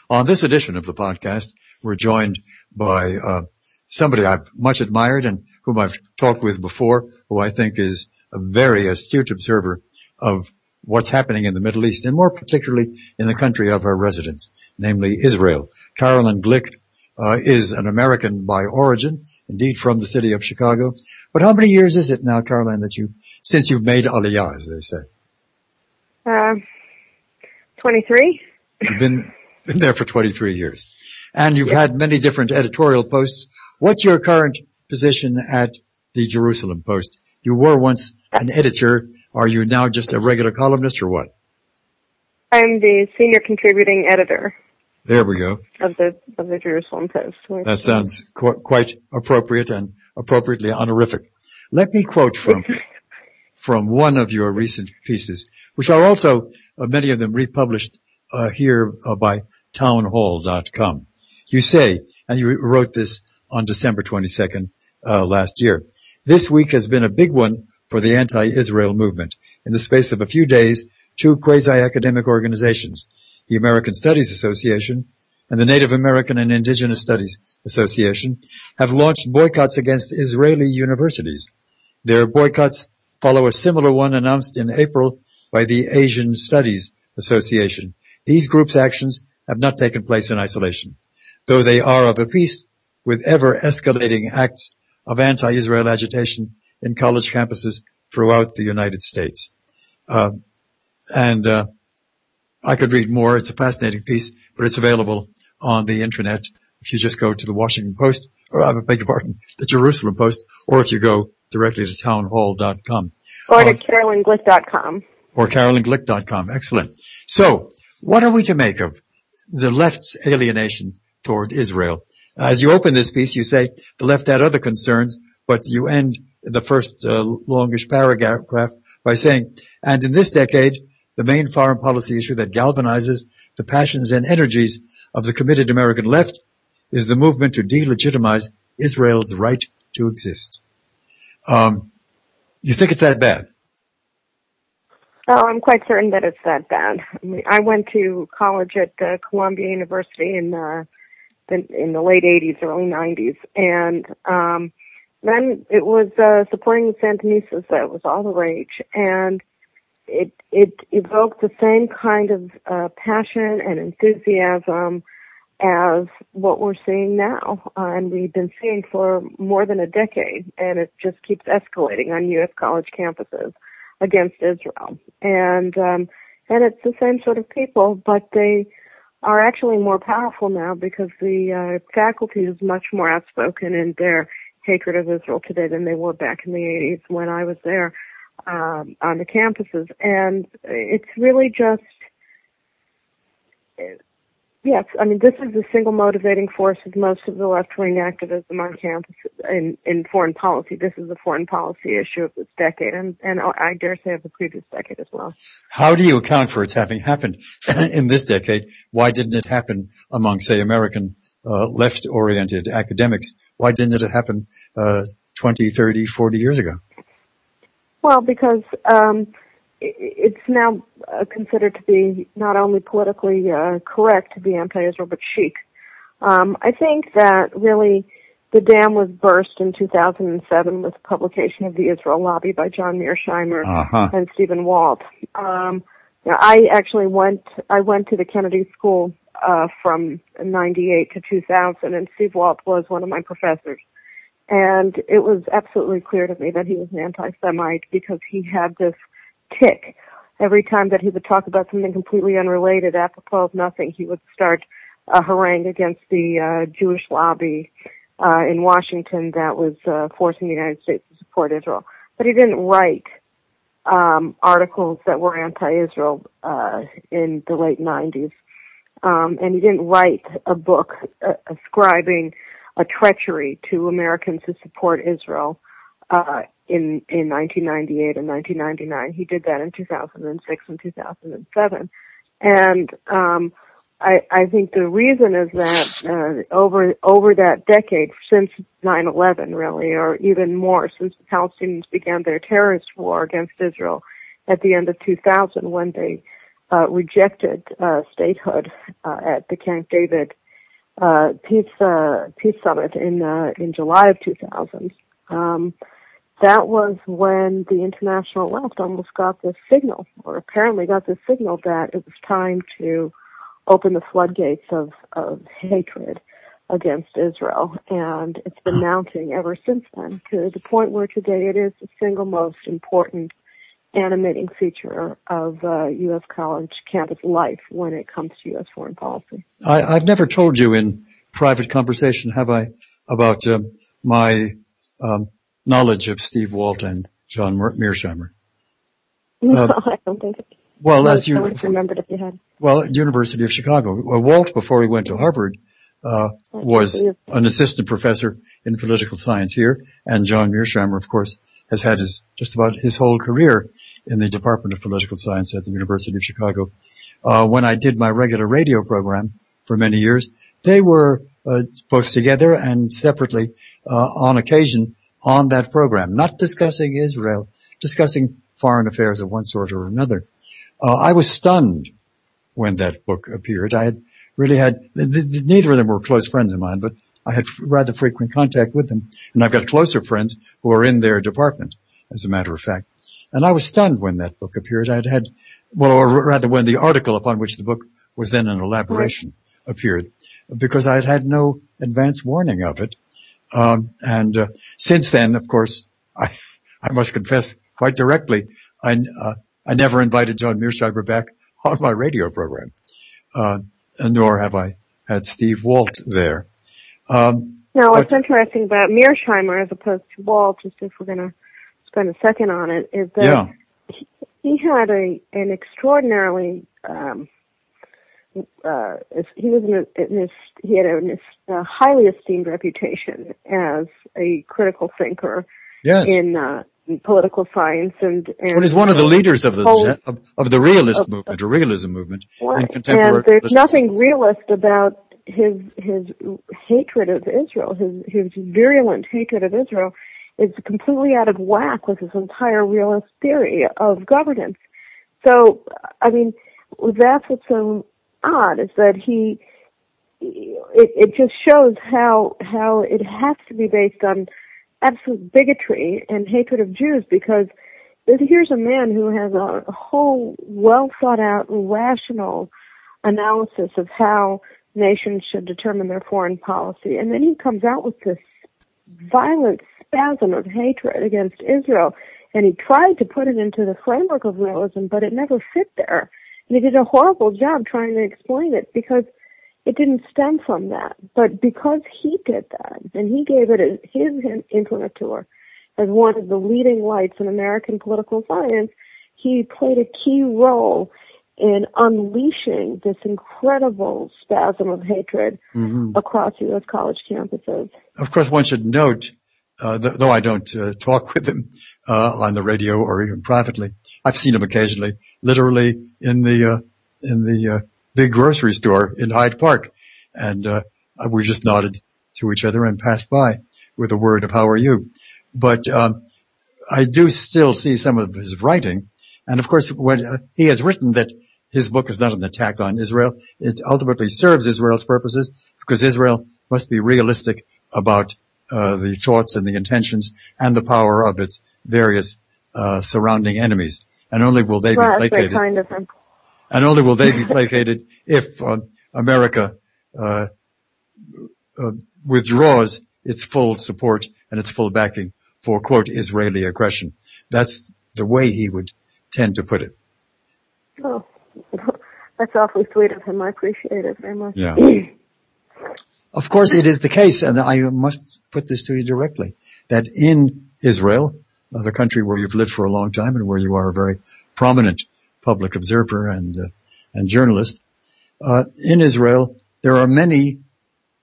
On this edition of the podcast, we're joined by somebody I've much admired and whom I've talked with before, who I think is a very astute observer of what's happening in the Middle East, and more particularly in the country of her residence, namely Israel. Caroline Glick is an American by origin, indeed from the city of Chicago. But how many years is it now, Caroline, since you've made Aliyah, as they say? 23. You've been there for 23 years. And you've had many different editorial posts. What's your current position at the Jerusalem Post? You were once an editor. Are you now just a regular columnist or what? I'm the senior contributing editor. There we go. Of the Jerusalem Post. That sounds quite appropriate and appropriately honorific. Let me quote from one of your recent pieces, which are also many of them republished here by townhall.com. You say, and you wrote this on December 22nd last year, this week has been a big one for the anti-Israel movement. In the space of a few days, two quasi-academic organizations, the American Studies Association and the Native American and Indigenous Studies Association, have launched boycotts against Israeli universities. Their boycotts follow a similar one announced in April by the Asian Studies Association. These groups' actions have not taken place in isolation, though they are of a piece with ever-escalating acts of anti-Israel agitation in college campuses throughout the United States. I could read more. It's a fascinating piece, but it's available on the internet if you just go to the Washington Post, or I beg your pardon, the Jerusalem Post, or if you go directly to townhall.com. Or to CarolineGlick.com. Or CarolineGlick.com. Excellent. So, what are we to make of the left's alienation toward Israel? As you open this piece, you say the left had other concerns, but you end the first longish paragraph by saying, and in this decade, the main foreign policy issue that galvanizes the passions and energies of the committed American left is the movement to delegitimize Israel's right to exist. You think it's that bad? Oh, I'm quite certain that it's that bad. I mean, I went to college at Columbia University in the late 80s, early 90s, and then it was supporting the Sandinistas. That was all the rage, and it evoked the same kind of passion and enthusiasm as what we're seeing now, and we've been seeing for more than a decade, and it just keeps escalating on U.S. college campuses against Israel. And it's the same sort of people, but they are actually more powerful now because the faculty is much more outspoken in their hatred of Israel today than they were back in the 80s when I was there on the campuses. And it's really just, yes, I mean, this is the single motivating force of most of the left-wing activism on campus in foreign policy. This is the foreign policy issue of this decade, and I dare say of the previous decade as well. How do you account for its having happened in this decade? Why didn't it happen among, say, American left-oriented academics? Why didn't it happen 20, 30, 40 years ago? Well, because it's now considered to be not only politically correct to be anti-Israel, but chic. I think that really the dam was burst in 2007 with the publication of The Israel Lobby by John Mearsheimer and Stephen Walt. I actually went to the Kennedy School from 98 to 2000, and Steve Walt was one of my professors. And it was absolutely clear to me that he was an anti-Semite because he had this tick. Every time that he would talk about something completely unrelated, apropos of nothing, he would start a harangue against the Jewish lobby in Washington that was forcing the United States to support Israel. But he didn't write articles that were anti-Israel in the late 90s. And he didn't write a book ascribing a treachery to Americans who support Israel in 1998 and 1999. He did that in 2006 and 2007. And I think the reason is that over that decade, since 9/11 really, or even more, since the Palestinians began their terrorist war against Israel at the end of 2000 when they rejected statehood at the Camp David peace summit in July of 2000. That was when the international left almost got this signal, or apparently got this signal, that it was time to open the floodgates of hatred against Israel. And it's been mounting ever since then, to the point where today it is the single most important animating feature of U.S. college campus life when it comes to U.S. foreign policy. I've never told you in private conversation, have I, about my knowledge of Steve Walt and John Mearsheimer? No, I don't think it. Well, as you remembered, if you had. Well, University of Chicago. Walt, before he went to Harvard, was an assistant professor in political science here, and John Mearsheimer, of course, has had just about his whole career in the Department of Political Science at the University of Chicago. When I did my regular radio program for many years, they were both together and separately on occasion on that program, not discussing Israel, discussing foreign affairs of one sort or another. I was stunned when that book appeared. I had really had, neither of them were close friends of mine, but I had rather frequent contact with them, and I've got closer friends who are in their department, as a matter of fact. And I was stunned when that book appeared. Or rather when the article upon which the book was then an elaboration appeared, because I had had no advance warning of it. Since then, of course, I must confess quite directly, I never invited John Mearsheimer back on my radio program, nor have I had Steve Walt there. What's interesting about Mearsheimer as opposed to Walt, just if we're going to spend a second on it, is that he had an extraordinarily he had a highly esteemed reputation as a critical thinker in political science, and he's one of the leaders of the realist movement, or realism movement in contemporary. And there's nothing realist about his hatred of Israel, his virulent hatred of Israel, is completely out of whack with his entire realist theory of governance. So, I mean, that's what's so odd, is that it just shows how it has to be based on absolute bigotry and hatred of Jews, because here's a man who has a whole well thought out, rational analysis of how nations should determine their foreign policy, and then he comes out with this violent spasm of hatred against Israel, and he tried to put it into the framework of realism, but it never fit there. And he did a horrible job trying to explain it, because it didn't stem from that. But because he did that, and he gave it his imprimatur as one of the leading lights in American political science, he played a key role in unleashing this incredible spasm of hatred across U.S. college campuses. Of course, one should note, though I don't talk with him on the radio or even privately, I've seen him occasionally, literally in the big grocery store in Hyde Park, and we just nodded to each other and passed by with a word of "How are you?" But I do still see some of his writing, and of course, when he has written that his book is not an attack on Israel, it ultimately serves Israel's purposes, because Israel must be realistic about the thoughts and the intentions and the power of its various surrounding enemies, and only will they be placated. Kind of him. And only will they be placated if America withdraws its full support and its full backing for, quote, Israeli aggression. That's the way he would tend to put it. Oh, that's awfully sweet of him. I appreciate it very much. Yeah. Of course, it is the case, and I must put this to you directly, that in Israel, the country where you've lived for a long time and where you are a very prominent public observer and journalist, in Israel, there are many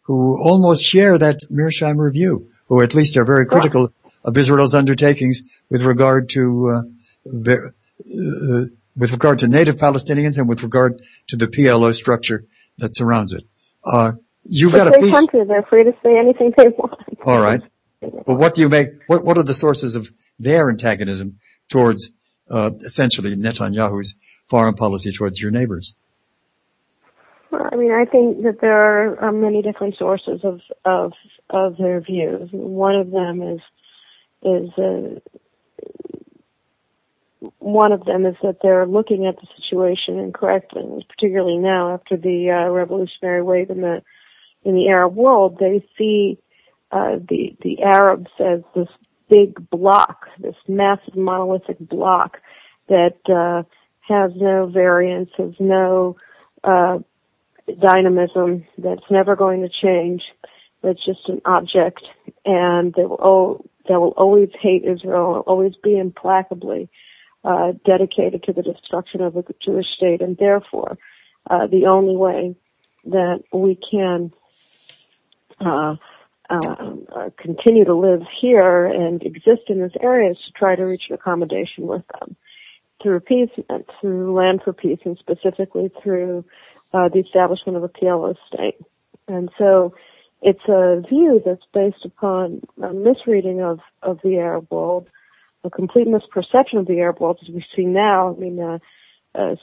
who almost share that Mearsheimer view, who at least are very critical of Israel's undertakings with regard to native Palestinians and with regard to the PLO structure that surrounds it. You've got a piece. They're free to say anything they want. All right. But what do you make? What are the sources of their antagonism towards essentially Netanyahu's foreign policy towards your neighbors? Well, I mean, I think that there are many different sources of their views. One of them is that they're looking at the situation incorrectly, particularly now after the revolutionary wave in the Arab world. They see the Arabs as this big block, this massive monolithic block that has no variance, has no dynamism, that's never going to change, that's just an object, and they will always hate Israel, always be implacably dedicated to the destruction of the Jewish state, and therefore the only way that we can continue to live here and exist in this area is to try to reach an accommodation with them through peace, through Land for Peace, and specifically through the establishment of a PLO state. And so it's a view that's based upon a misreading of the Arab world, a complete misperception of the Arab world as we see now. I mean, Sunnis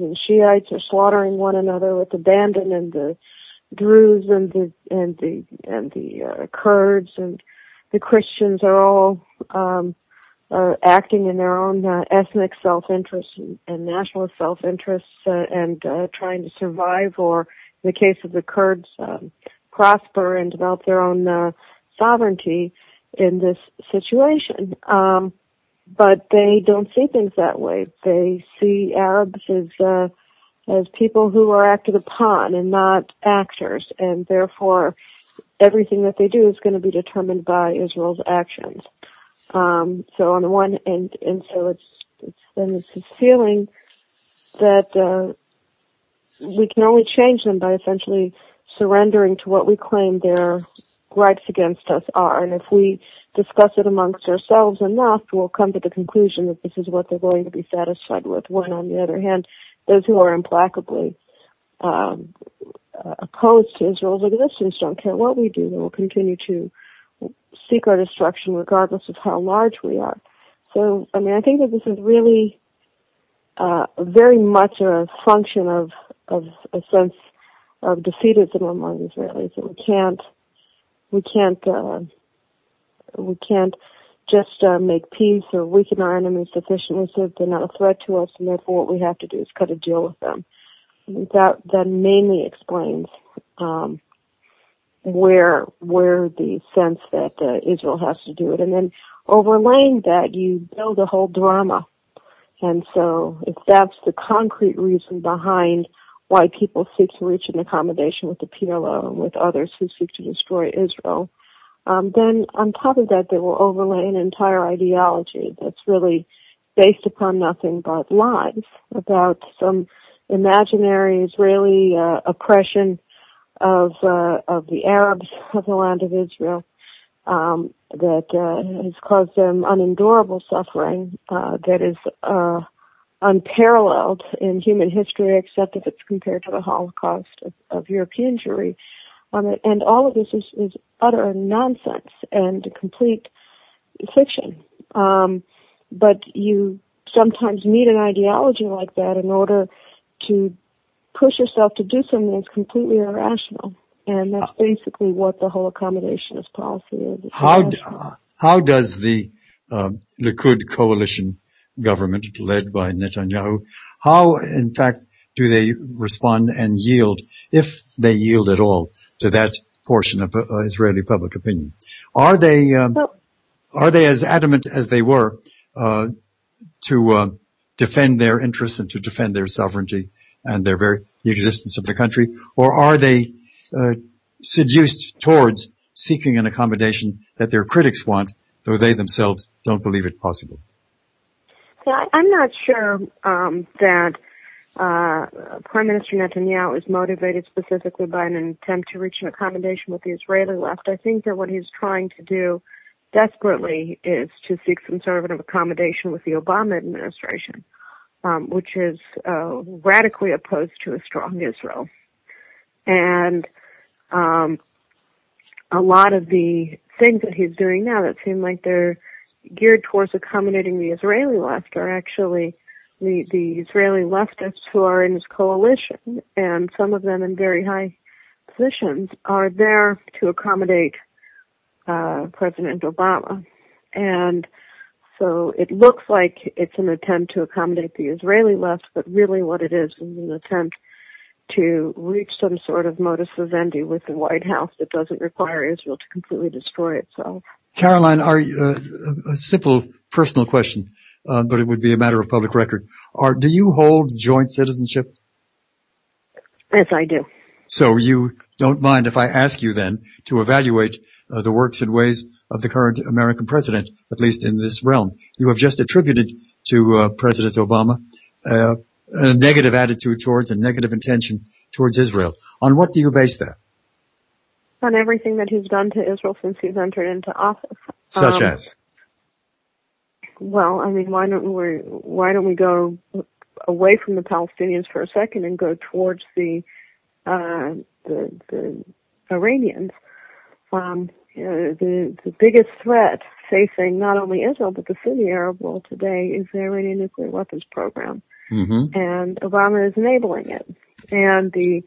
and Shiites are slaughtering one another with abandon, and the Druze and the Kurds and the Christians are all acting in their own ethnic self-interest and nationalist self-interests and trying to survive, or in the case of the Kurds, prosper and develop their own sovereignty in this situation. But they don't see things that way. They see Arabs as people who are acted upon and not actors, and therefore everything that they do is going to be determined by Israel's actions. So on the one end, and so it's this feeling that we can only change them by essentially surrendering to what we claim their rights against us are. And if we discuss it amongst ourselves enough, we'll come to the conclusion that this is what they're going to be satisfied with. When, on the other hand, those who are implacably opposed to Israel's existence don't care what we do. They will continue to seek our destruction regardless of how large we are. So, I mean, I think that this is really very much a function of a sense of defeatism among Israelis. That we can't just make peace or weaken our enemies sufficiently so that they're not a threat to us, and therefore what we have to do is cut a deal with them. I think that mainly explains where the sense that Israel has to do it. And then overlaying that, you build a whole drama. And so if that's the concrete reason behind why people seek to reach an accommodation with the PLO and with others who seek to destroy Israel, then on top of that, they will overlay an entire ideology that's really based upon nothing but lies about some imaginary Israeli oppression of the Arabs of the land of Israel that has caused them unendurable suffering that is unparalleled in human history, except if it's compared to the Holocaust of European Jewry. And all of this is utter nonsense and complete fiction. But you sometimes need an ideology like that in order to push yourself to do something that's completely irrational. And that's basically what the whole accommodationist policy is. How does the Likud coalition government led by Netanyahu, how in fact do they respond and yield, if they yield at all, to that portion of Israeli public opinion? Are they as adamant as they were to defend their interests and to defend their sovereignty and the existence of the country, or are they seduced towards seeking an accommodation that their critics want, though they themselves don't believe it possible? Yeah, I'm not sure that Prime Minister Netanyahu is motivated specifically by an attempt to reach an accommodation with the Israeli left. I think that what he's trying to do desperately is to seek some sort of an accommodation with the Obama administration, which is radically opposed to a strong Israel. And a lot of the things that he's doing now that seem like they're geared towards accommodating the Israeli left are actually the Israeli leftists who are in his coalition, and some of them in very high positions, are there to accommodate President Obama. And so it looks like it's an attempt to accommodate the Israeli left, but really what it is an attempt to reach some sort of modus vivendi with the White House that doesn't require Israel to completely destroy itself. Caroline, a simple personal question, but it would be a matter of public record. Do you hold joint citizenship? Yes, I do. So you don't mind if I ask you then to evaluate the works and ways of the current American president, at least in this realm. You have just attributed to President Obama a negative attitude towards and negative intention towards Israel. On what do you base that? On everything that he's done to Israel since he's entered into office. Such as? Well, I mean, why don't we go away from the Palestinians for a second and go towards the Iranians? The biggest threat facing not only Israel but the Sunni Arab world today is the Iranian nuclear weapons program. Mm-hmm. And Obama is enabling it. And the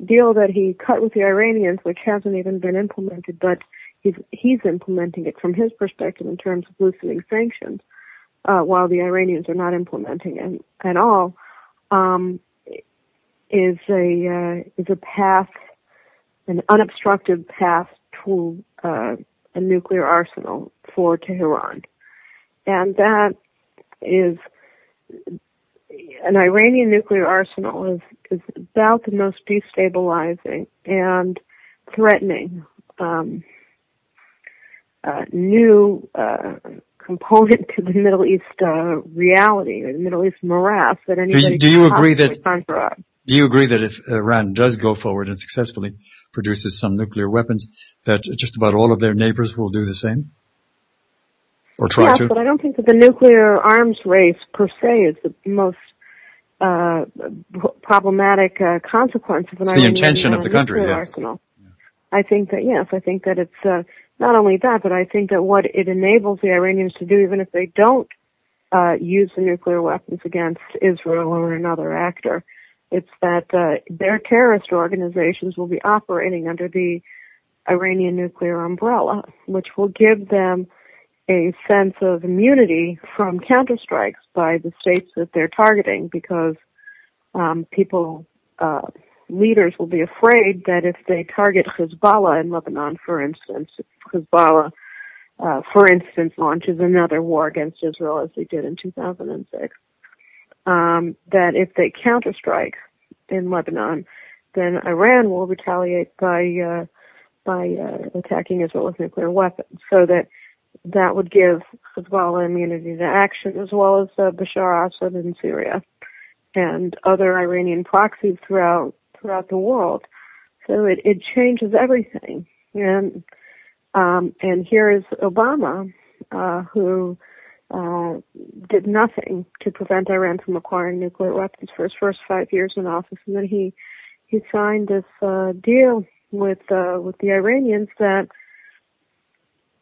deal that he cut with the Iranians, which hasn't even been implemented, but he's implementing it from his perspective in terms of loosening sanctions, while the Iranians are not implementing it at all, is a path, an unobstructed path to a nuclear arsenal for Tehran. And that is, an Iranian nuclear arsenal is about the most destabilizing and threatening new component to the Middle East reality, or the Middle East morass that anybody do you agree can that conjure up. Do you agree that if Iran does go forward and successfully produces some nuclear weapons, that just about all of their neighbors will do the same? Or try to? Yes, but I don't think that the nuclear arms race per se is the most problematic consequence of an Iranian the intention of the country, nuclear arsenal. Yeah. I think that it's not only that, but I think that what it enables the Iranians to do, even if they don't use the nuclear weapons against Israel or another actor, it's that their terrorist organizations will be operating under the Iranian nuclear umbrella, which will give them a sense of immunity from counterstrikes by the states that they're targeting, because leaders will be afraid that if they target Hezbollah in Lebanon, for instance, if Hezbollah, for instance, launches another war against Israel as they did in 2006, that if they counterstrike in Lebanon, then Iran will retaliate by attacking Israel with nuclear weapons. So that would give Hezbollah immunity to action, as well as Bashar Assad in Syria and other Iranian proxies throughout the world. So it changes everything. And here is Obama, who did nothing to prevent Iran from acquiring nuclear weapons for his first 5 years in office, and then he signed this deal with the Iranians that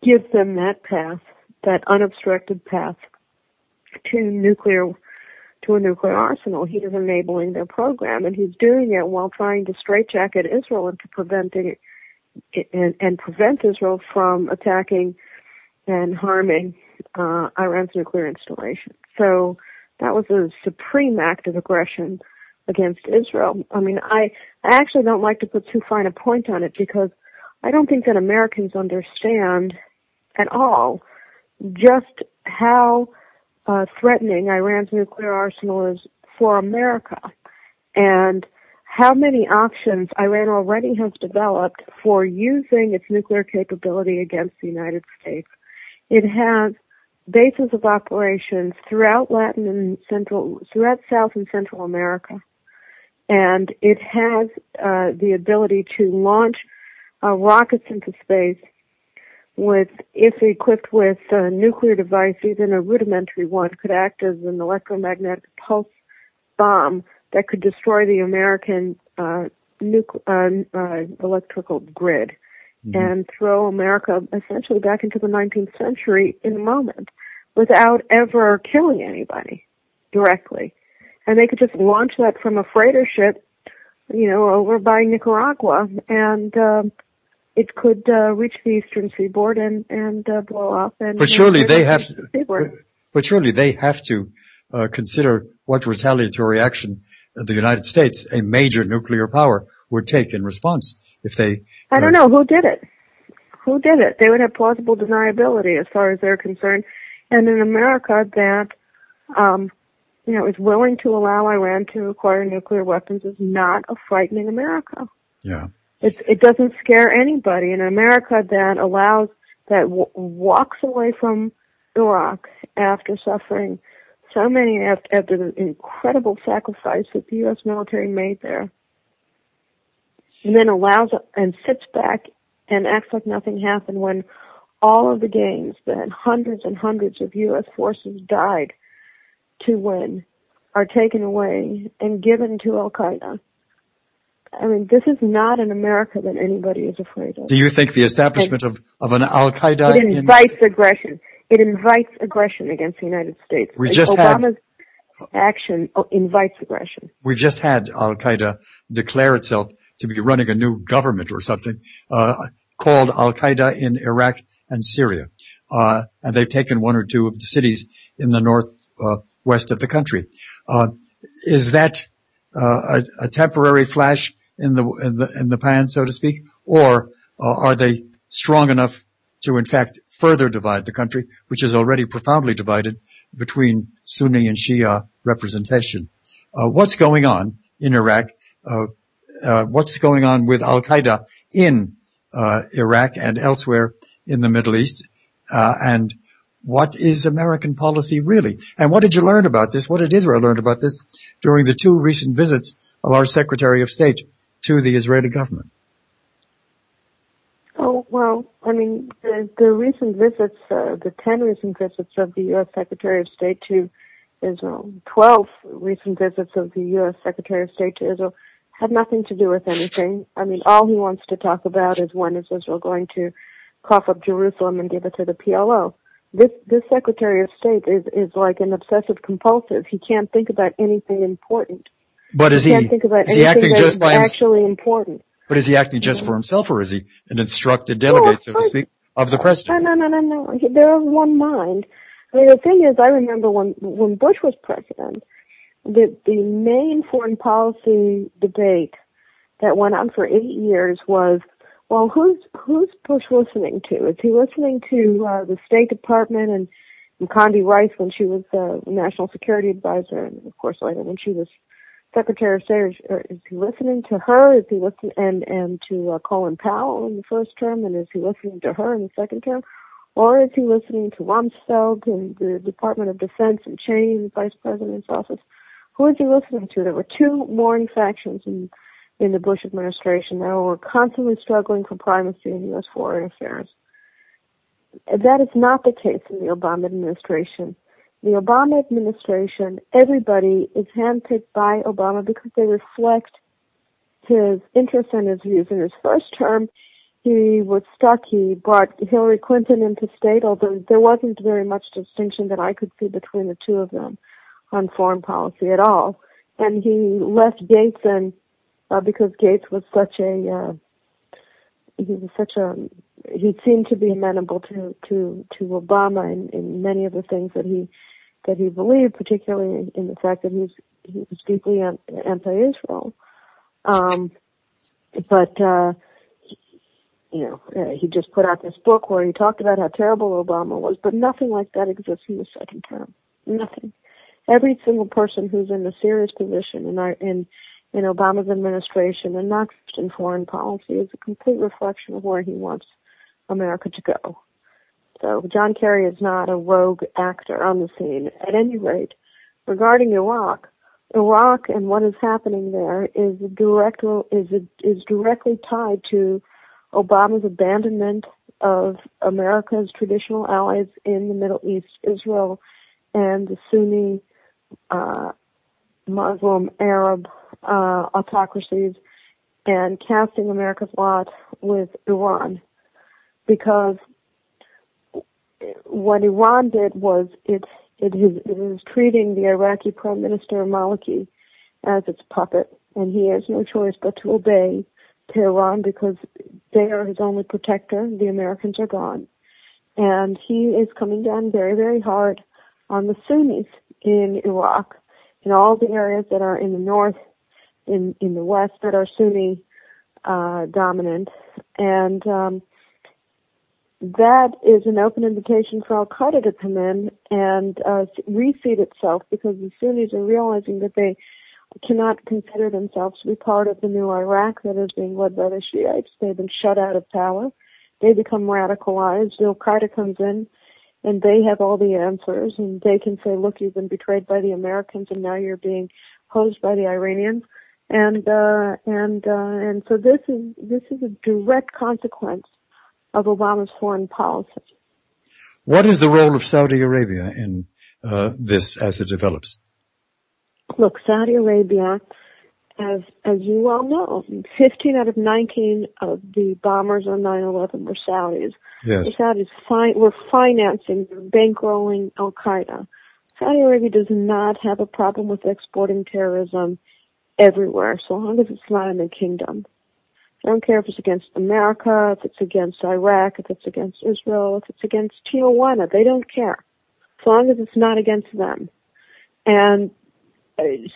gives them that path, that unobstructed path to a nuclear arsenal. He is enabling their program, and he's doing it while trying to straitjacket Israel into preventing it, and prevent Israel from attacking and harming Iran's nuclear installation. So that was a supreme act of aggression against Israel. I mean, I actually don't like to put too fine a point on it, because I don't think that Americans understand at all just how threatening Iran's nuclear arsenal is for America, and how many options Iran already has developed for using its nuclear capability against the United States. It has bases of operations throughout throughout South and Central America, and it has the ability to launch rockets into space if equipped with a nuclear device, even a rudimentary one, could act as an electromagnetic pulse bomb that could destroy the American electrical grid, and throw America essentially back into the 19th century in a moment without ever killing anybody. directly. And they could just launch that from a freighter ship, over by Nicaragua, and it could reach the eastern seaboard and blow up. But surely they have to. But surely they have to consider what retaliatory action the United States, a major nuclear power, would take in response if they. I don't know who did it. Who did it? They would have plausible deniability as far as they're concerned, and in America that. Is willing to allow Iran to acquire nuclear weapons is not a frightening America. Yeah. It doesn't scare anybody. In America that walks away from Iraq after suffering so many, after the incredible sacrifice that the U.S. military made there, and then allows and sits back and acts like nothing happened when all of the gains that hundreds and hundreds of U.S. forces died to win are taken away and given to Al-Qaeda. I mean, this is not an America that anybody is afraid of. Do you think the establishment of an Al-Qaeda... It invites aggression. It invites aggression against the United States. Obama's action invites aggression. We've just had Al-Qaeda declare itself to be running a new government or something called Al-Qaeda in Iraq and Syria. And they've taken one or two of the cities in the northwest of the country. Is that a temporary flash in the pan, so to speak, or are they strong enough to, in fact, further divide the country, which is already profoundly divided between Sunni and Shia representation? What's going on in Iraq? What's going on with Al-Qaeda in Iraq and elsewhere in the Middle East? And what is American policy really? And what did you learn about this? What did Israel learn about this during the two recent visits of our Secretary of State to the Israeli government? Oh, well, I mean, the recent visits, the 10 recent visits of the U.S. Secretary of State to Israel, 12 recent visits of the U.S. Secretary of State to Israel had nothing to do with anything. I mean, all he wants to talk about is when is Israel going to cough up Jerusalem and give it to the PLO. This Secretary of State is like an obsessive compulsive. He can't think about anything important. But is he can't think about is he anything acting just by actually important. But is he acting just for himself, or is he an instructed delegate, so to speak, of the president? No. They're of one mind. I mean, the thing is, I remember when Bush was president, the main foreign policy debate that went on for 8 years was, well, who's Bush listening to? Is he listening to the State Department and Condi Rice when she was National Security Advisor, and of course later when she was Secretary of State? Is he listening to her? Is he listening and to Colin Powell in the first term, and is he listening to her in the second term? Or is he listening to Rumsfeld in the Department of Defense and Cheney in the Vice President's office? Who is he listening to? There were two warring factions in the Bush administration that were constantly struggling for primacy in U.S. foreign affairs. That is not the case in the Obama administration. The Obama administration, everybody is handpicked by Obama because they reflect his interests and his views. In his first term, he was stuck. He brought Hillary Clinton into state, although there wasn't very much distinction that I could see between the two of them on foreign policy at all. And he left Gates in because Gates was he seemed to be amenable to Obama in many of the things that he believed, particularly in the fact that he was deeply anti-Israel. He just put out this book where he talked about how terrible Obama was, but nothing like that exists in the second term. Nothing. Every single person who's in a serious position in Obama's administration, and not just in foreign policy, is a complete reflection of where he wants America to go. So John Kerry is not a rogue actor on the scene. At any rate, regarding Iraq and what is happening there is directly tied to Obama's abandonment of America's traditional allies in the Middle East, Israel, and the Sunni Muslim Arab autocracies, and casting America's lot with Iran. Because what Iran did was it It is treating the Iraqi Prime Minister Maliki as its puppet, and he has no choice but to obey Tehran because they are his only protector. The Americans are gone. And he is coming down very, very hard on the Sunnis in Iraq, in all the areas that are in the north, in the west that are Sunni dominant. And that is an open invitation for Al-Qaeda to come in and refeed itself, because the Sunnis are realizing that they cannot consider themselves to be part of the new Iraq that is being led by the Shiites. They've been shut out of power. They become radicalized. Al-Qaeda comes in, and they have all the answers, and they can say, look, you've been betrayed by the Americans, and now you're being hosed by the Iranians. And so this is a direct consequence of Obama's foreign policy. What is the role of Saudi Arabia in this as it develops? Look, Saudi Arabia, as you well know, 15 out of 19 of the bombers on 9/11 were Saudis. Yes. The Saudis were financing, bankrolling Al-Qaeda. Saudi Arabia does not have a problem with exporting terrorism everywhere, so long as it's not in the kingdom. I don't care if it's against America, if it's against Iraq, if it's against Israel, if it's against Tijuana. They don't care, so long as it's not against them. And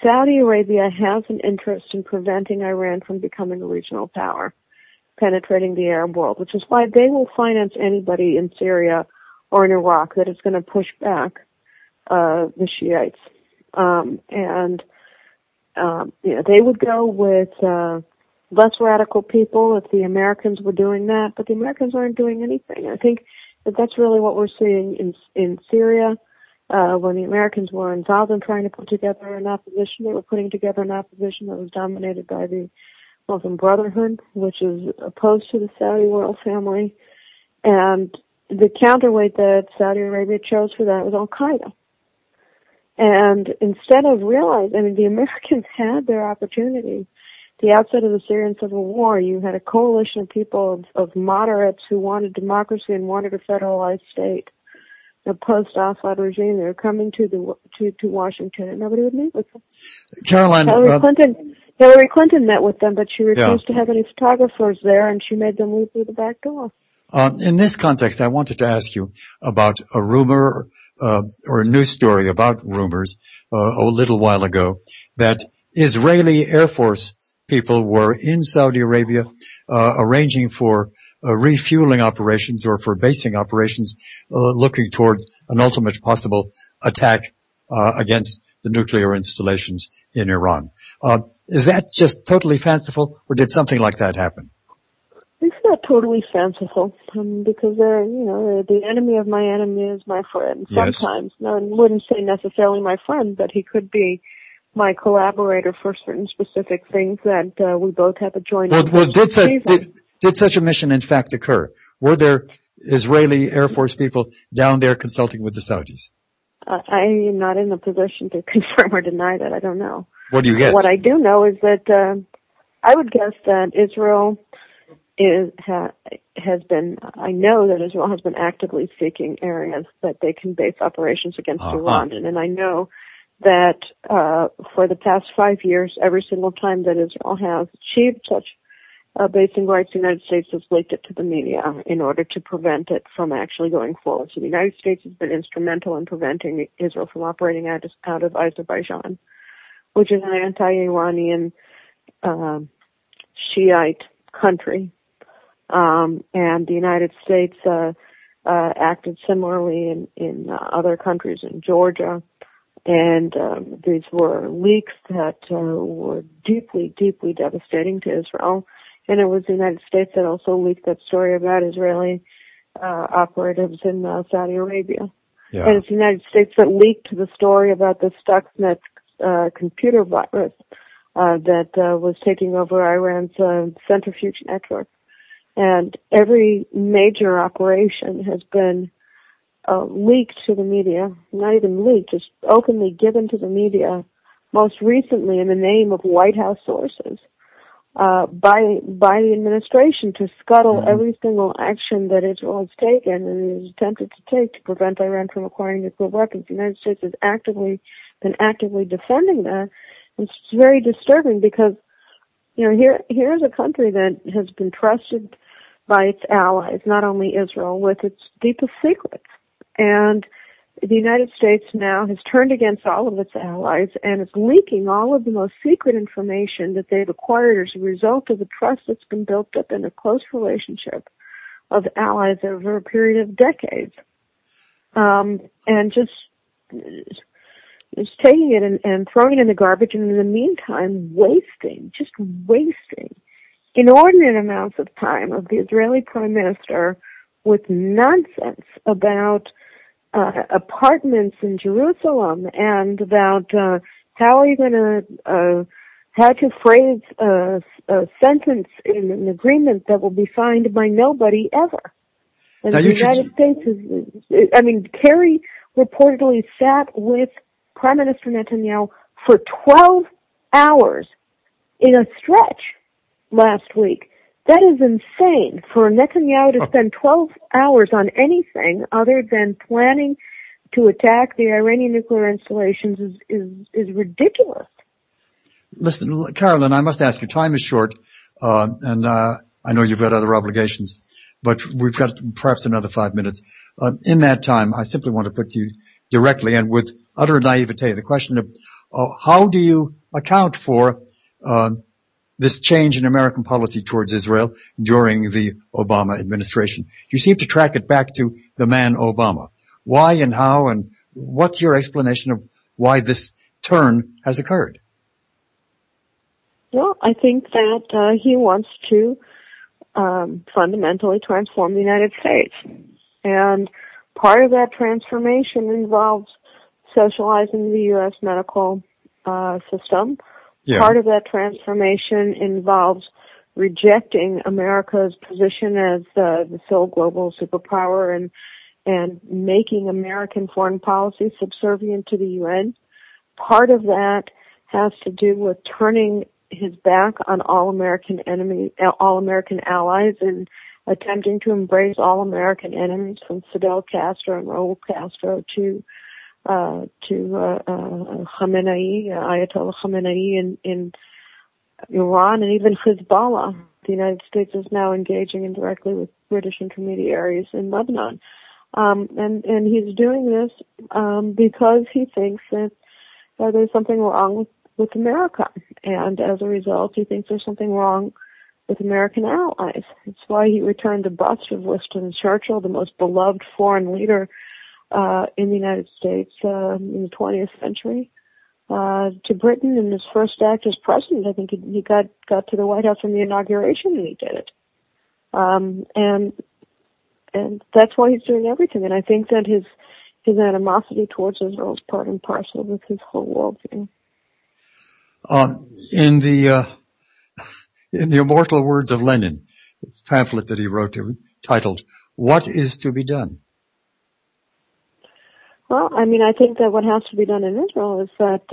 Saudi Arabia has an interest in preventing Iran from becoming a regional power, penetrating the Arab world, which is why they will finance anybody in Syria or in Iraq that is going to push back the Shiites. They would go with less radical people if the Americans were doing that, but the Americans aren't doing anything. I think that's really what we're seeing in Syria. When the Americans were involved in trying to put together an opposition, they were putting together an opposition that was dominated by the Muslim Brotherhood, which is opposed to the Saudi royal family. And the counterweight that Saudi Arabia chose for that was Al-Qaeda. And instead of realizing, the Americans had their opportunity. At the outset of the Syrian civil war, you had a coalition of people of moderates who wanted democracy and wanted a federalized state. The post-Assad regime, they were coming to Washington, and nobody would meet with them. Caroline, Hillary Clinton met with them, but she refused to have any photographers there, and she made them leave through the back door. In this context, I wanted to ask you about a rumor or a news story about rumors a little while ago that Israeli Air Force people were in Saudi Arabia arranging for refueling operations or for basing operations looking towards an ultimate possible attack against the nuclear installations in Iran. Is that just totally fanciful, or did something like that happen? It's not totally fanciful, because the enemy of my enemy is my friend. Yes. Sometimes, no, I wouldn't say necessarily my friend, but he could be my collaborator for certain specific things that we both have a joint interest. Did such a mission in fact occur? Were there Israeli Air Force people down there consulting with the Saudis? I am not in a position to confirm or deny that. I don't know. What do you guess? What I do know is that I would guess that Israel has been actively seeking areas that they can base operations against Iran in. And I know that for the past 5 years, every single time that Israel has achieved such basing rights, the United States has leaked it to the media in order to prevent it from actually going forward. So the United States has been instrumental in preventing Israel from operating out of Azerbaijan, which is an anti-Iranian Shiite country. And the United States acted similarly in other countries, in Georgia. And these were leaks that were deeply, deeply devastating to Israel. And it was the United States that also leaked that story about Israeli operatives in Saudi Arabia. Yeah. And it's the United States that leaked the story about the Stuxnet computer virus that was taking over Iran's centrifuge network. And every major operation has been leaked to the media, not even leaked, just openly given to the media, most recently in the name of White House sources. by the administration to scuttle every single action that Israel has taken and is attempted to take to prevent Iran from acquiring nuclear weapons. The United States has been actively defending that. And it's very disturbing because, here's a country that has been trusted by its allies, not only Israel, with its deepest secrets. And the United States now has turned against all of its allies and is leaking all of the most secret information that they've acquired as a result of the trust that's been built up in a close relationship of allies over a period of decades. And just taking it and throwing it in the garbage, and in the meantime wasting inordinate amounts of time of the Israeli Prime Minister with nonsense about apartments in Jerusalem and about how to phrase a sentence in an agreement that will be signed by nobody ever. And the United States Kerry reportedly sat with Prime Minister Netanyahu for 12 hours in a stretch last week. That is insane for Netanyahu to spend 12 hours on anything other than planning to attack the Iranian nuclear installations is ridiculous. Listen, Caroline, I must ask you, time is short, and I know you've got other obligations, but we've got perhaps another 5 minutes. In that time, I simply want to put to you directly and with utter naivete the question of how do you account for this change in American policy towards Israel during the Obama administration? You seem to track it back to the man Obama. Why and how, and what's your explanation of why this turn has occurred? Well, I think that he wants to fundamentally transform the United States. And part of that transformation involves socializing the U.S. medical system. Yeah. Part of that transformation involves rejecting America's position as the sole global superpower and making American foreign policy subservient to the UN. Part of that has to do with turning his back on all American allies and attempting to embrace all American enemies from Fidel Castro and Raul Castro to Khamenei, Ayatollah Khamenei in Iran, and even Hezbollah. The United States is now engaging indirectly with British intermediaries in Lebanon. And he's doing this because he thinks that there's something wrong with America. And as a result, he thinks there's something wrong with American allies. It's why he returned the bust of Winston Churchill, the most beloved foreign leader in the United States in the 20th century, to Britain in his first act as president. I think he got to the White House in the inauguration and he did it. And that's why he's doing everything. And I think that his animosity towards Israel is part and parcel with his whole worldview. In the immortal words of Lenin, pamphlet that he wrote titled, "What is to be done?" Well, I think that what has to be done in Israel is that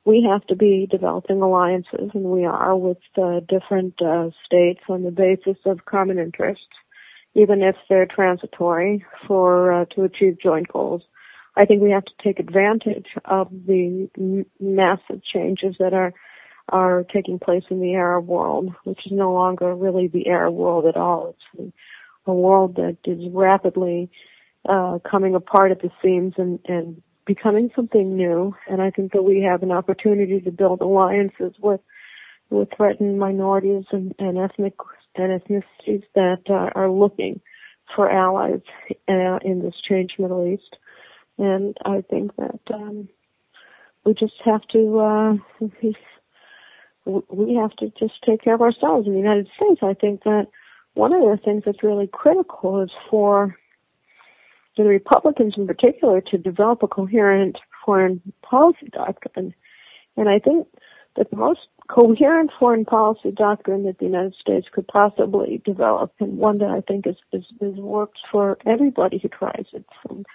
we have to be developing alliances, and we are, with different states on the basis of common interests, even if they're transitory, to achieve joint goals. I think we have to take advantage of the massive changes that are taking place in the Arab world, which is no longer really the Arab world at all. It's a world that is rapidly coming apart at the seams and becoming something new. And I think that we have an opportunity to build alliances with threatened minorities and ethnicities that are looking for allies in this changed Middle East. And I think that we just have to we have to just take care of ourselves in the United States. I think that one of the things that's really critical is for the Republicans in particular to develop a coherent foreign policy doctrine. And I think that the most coherent foreign policy doctrine that the United States could possibly develop, and one that I think is works for everybody who tries it, from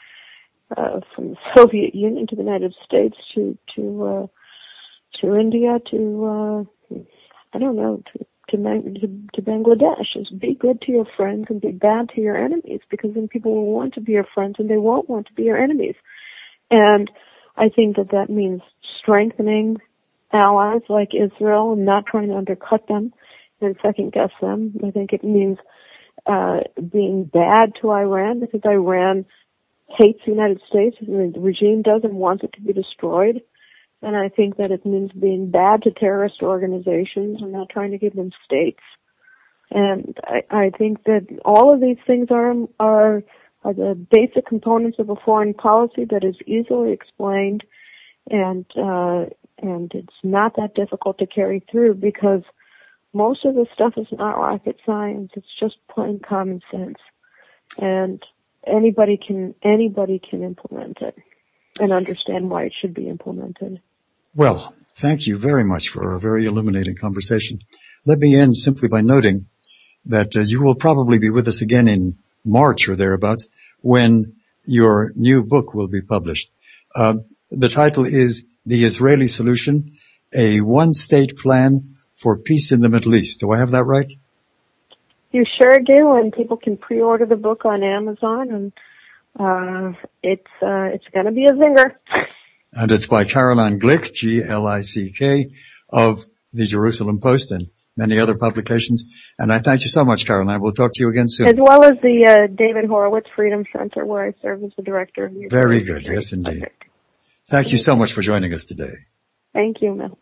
the Soviet Union to the United States to India to Bangladesh is be good to your friends and be bad to your enemies, because then people will want to be your friends and they won't want to be your enemies. And I think that means strengthening allies like Israel and not trying to undercut them and second guess them. I think it means being bad to Iran, because Iran hates the United States, the regime does, and wants it to be destroyed. And I think that it means being bad to terrorist organizations and not trying to give them states. And I think that all of these things are the basic components of a foreign policy that is easily explained, and it's not that difficult to carry through, because most of the stuff is not rocket science. It's just plain common sense, and anybody can implement it and understand why it should be implemented. Well, thank you very much for a very illuminating conversation. Let me end simply by noting that you will probably be with us again in March or thereabouts when your new book will be published. The title is The Israeli Solution, a One-State Plan for Peace in the Middle East. Do I have that right? You sure do, and people can pre-order the book on Amazon, and it's going to be a zinger. And it's by Caroline Glick, G-L-I-C-K, of the Jerusalem Post and many other publications. And I thank you so much, Caroline. We'll talk to you again soon. As well as the David Horowitz Freedom Center, where I serve as the director of the Very good. Yes, indeed. Thank you so much for joining us today. Thank you, Milt.